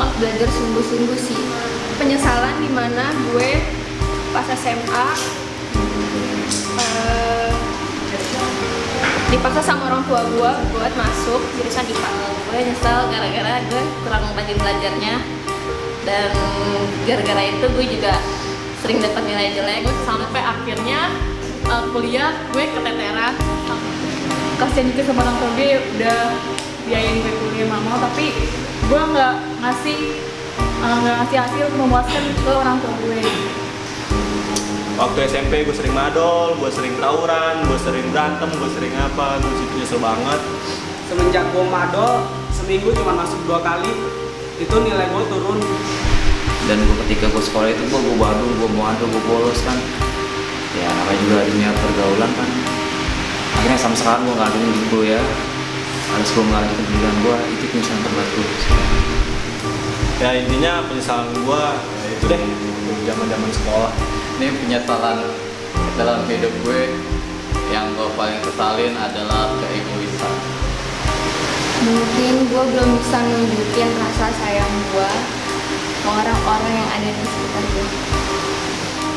harus belajar sungguh-sungguh sih. Penyesalan dimana gue pas SMA dipaksa sama orang tua gue buat masuk jurusan IPA. Gue nyesel gara-gara gue kurang rajin belajarnya, dan gara-gara itu gue juga sering dapat nilai jelek sampai akhirnya kuliah gue keteteran. Kasian juga sama orang tua gue udah biayain gue kuliah mau, tapi gue nggak ngasih hasil memuaskan ke orang tua gue. Waktu SMP gue sering madol, gue sering tawuran, gue sering berantem, gue sering apa, gue situ nyesel banget. Semenjak gue madol, seminggu cuma masuk 2 kali, itu nilai gue turun. Dan gue ketika gue sekolah itu gue badung, gue mau adu, gue bolos kan. Ya namanya juga dunia pergaulan kan. Akhirnya sampai sekarang gue nggak ada gue ya. Harus gue melanjutkan pendidikan gue, itu penyesalan terberat gue. Ya intinya penyesalan gue ya itu deh, zaman-zaman sekolah. Ini penyesalan dalam hidup gue yang gue paling kesalin adalah keegoisan. Mungkin gue belum bisa nunjukin rasa sayang gue ke orang-orang yang ada di sekitar gue.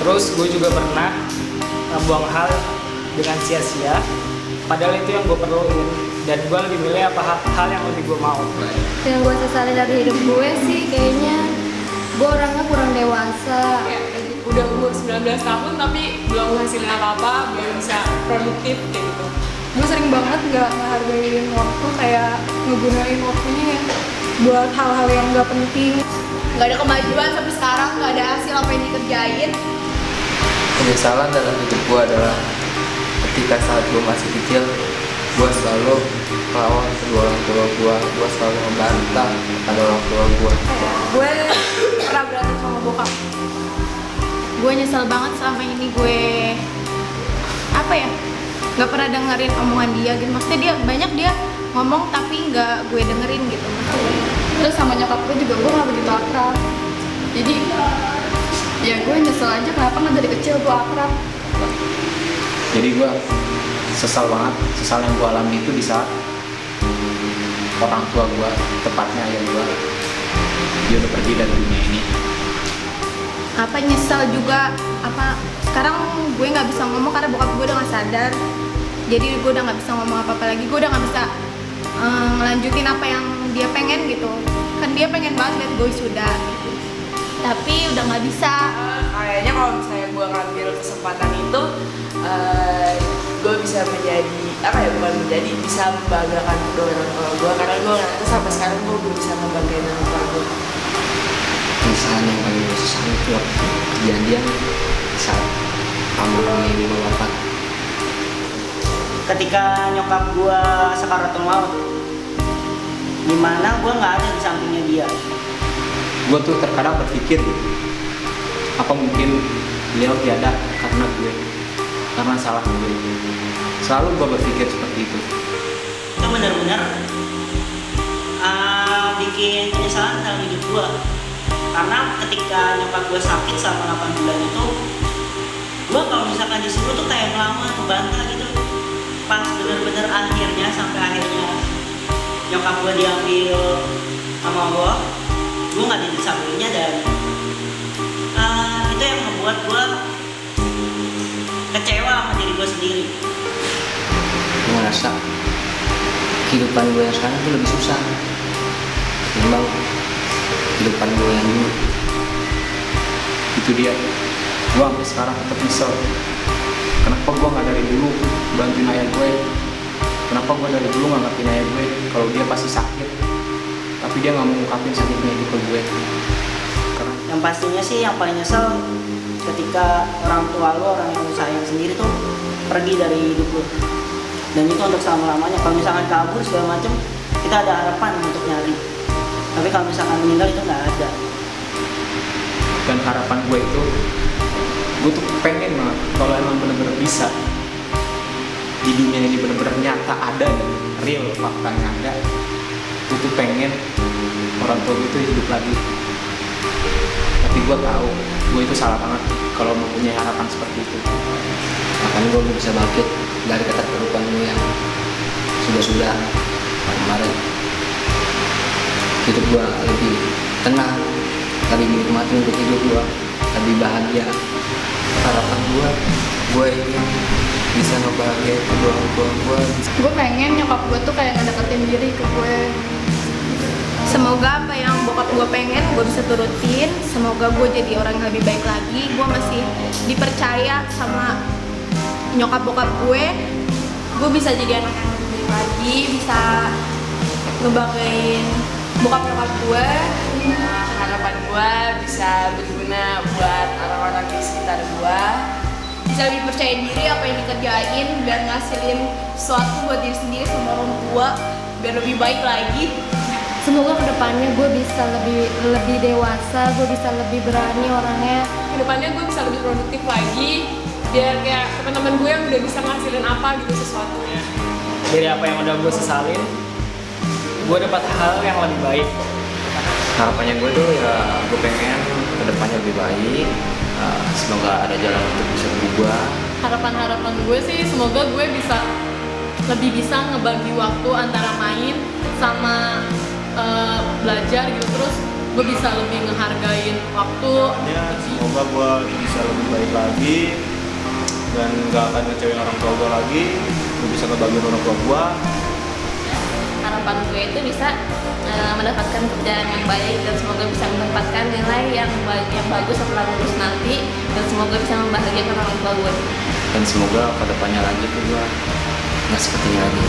Terus gue juga pernah buang hal dengan sia-sia, padahal itu yang gue perluin, dan gue lebih milih hal yang lebih gue mau. Yang gue sesali dari hidup gue sih kayaknya gue orangnya kurang dewasa. Udah umur 19 tahun tapi belum menghasilkan apa-apa, belum bisa produktif kayak gitu. Gue sering banget nggak menghargain waktu, kayak ngegunain waktunya ya buat hal-hal yang nggak penting. Nggak ada kemajuan sampai sekarang, nggak ada hasil apa yang dikerjain. Penyesalan dalam hidup gue adalah ketika saat gue masih kecil, gue selalu melawan kedua orang tua gue selalu membantah pada orang tua gue. Gue pernah berantem sama bokap. Gue nyesel banget selama ini gue nggak pernah dengerin omongan dia gitu. Maksudnya dia ngomong tapi nggak gue dengerin gitu. Terus sama nyokap gue juga gue nggak begitu akrab. Jadi ya gue nyesel aja kenapa nggak dari kecil gue akrab. Jadi gue sesal banget. Sesal yang gue alami itu di saat orang tua gue, tepatnya ayah gue, dia udah pergi dari dunia ini. Nyesel juga sekarang gue nggak bisa ngomong karena bokap gue udah nggak sadar. Jadi gue udah nggak bisa ngomong apa-apa lagi. Gue udah nggak bisa ngelanjutin apa yang dia pengen gitu. Kan dia pengen banget liat gue sudah, tapi udah nggak bisa. Kayaknya kalau misalnya gue ngambil kesempatan itu, gue bisa bisa membanggakan kedua orang tua gue, karena gue ngerasa sampai sekarang gue belum bisa membanggakan orang tua gue. Penyesalan yang paling gue sesali itu waktu kejadian saat almarhum ibu wafat. Ketika nyokap gue sakaratul maut, dimana gue nggak ada di sampingnya dia. Gue tuh terkadang berpikir apa mungkin beliau tiada karena gue, karena salah gue. Selalu gue berpikir seperti itu. Itu benar-benar bikin penyesalan dalam hidup gue. Karena ketika nyokap gue sakit selama 8 bulan itu, gue kalau misalkan disuruh tuh kayak ngelawan, ngebantah gitu. Pas bener-bener akhirnya, sampai akhirnya nyokap gue diambil sama gue gak di sampingnya, dan itu yang membuat gue kecewa sama diri gue sendiri. Gue ngerasa kehidupan gue yang sekarang tuh lebih susah ketimbang kehidupan gue yang dulu. Itu dia, gue sampai sekarang tetap nyesel. Kenapa gue nggak dari dulu bantuin ayah gue? Kenapa gue dari dulu nggak ngertiin ayah gue kalau dia pasti sakit, tapi dia nggak mau ngungkapin sakitnya itu ke gue? Karena yang pastinya sih yang paling nyesel ketika orang tua lo, orang yang lo sayang sendiri tuh pergi dari hidup lo, dan itu untuk selama-lamanya. Kalau misalkan kabur segala macem, kita ada harapan untuk nyari, tapi kalau misalkan meninggal itu nggak ada. Dan harapan gue itu, gue tuh pengen banget kalau emang bener-bener bisa di dunia ini bener-bener nyata ada dan real faktanya ada, gue tuh pengen orang tua gue tuh hidup lagi. Tapi gue tahu gue itu salah banget kalau mempunyai harapan seperti itu. Makanya gue belum bisa bangkit dari keterpurukan gue yang sudah kemarin. Hidup gue lebih tenang, lebih menikmati untuk hidup gue, lebih bahagia. Harapan gue ingin bisa ngebahagiain kedua orang tua gue. Gue pengen nyokap gue tuh kayak ngedeketin diri ke gue. Semoga apa yang bokap gue pengen gue bisa turutin. Semoga gue jadi orang yang lebih baik lagi. Gue masih dipercaya sama nyokap bokap gue. Gue bisa jadi anak yang lebih baik lagi, bisa ngebanggain bokap nyokap gue. Harapan gue bisa berguna buat orang-orang di sekitar gue, Bisa lebih percaya diri apa yang dikerjain biar ngasilin sesuatu buat diri sendiri sama orang tua biar lebih baik lagi. Semoga kedepannya gue bisa lebih dewasa, gue bisa lebih berani orangnya. Kedepannya gue bisa lebih produktif lagi, biar kayak teman-teman gue yang udah bisa ngasilin apa gitu sesuatunya. Dari apa yang udah gue sesalin, gue dapat hal yang lebih baik. Harapannya gue tuh ya gue pengen kedepannya lebih baik. Semoga ada jalan untuk bisa berubah. Harapan gue sih semoga gue lebih bisa ngebagi waktu antara main sama belajar gitu, terus gue bisa lebih ngehargain waktu. Semoga gue bisa lebih baik lagi dan gak akan ngecewain orang tua gue lagi. Gue bisa ngebagiin orang tua gue. Harapan gue itu bisa mendapatkan kerjaan yang baik dan semoga bisa mendapatkan nilai yang bagus setelah lulus nanti, dan semoga bisa membahagiakan orang tua gue. Dan semoga kedepannya lagi tuh gue nggak seperti ini lagi.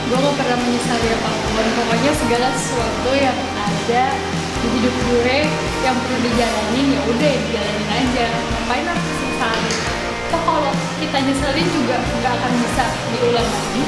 Gue gak pernah menyesali apapun, pokoknya segala sesuatu yang ada di hidup gue yang perlu dijalanin ya udah dijalanin aja, ngapain aku sesalin. Toh kalau kita nyeselin juga nggak akan bisa diulang lagi.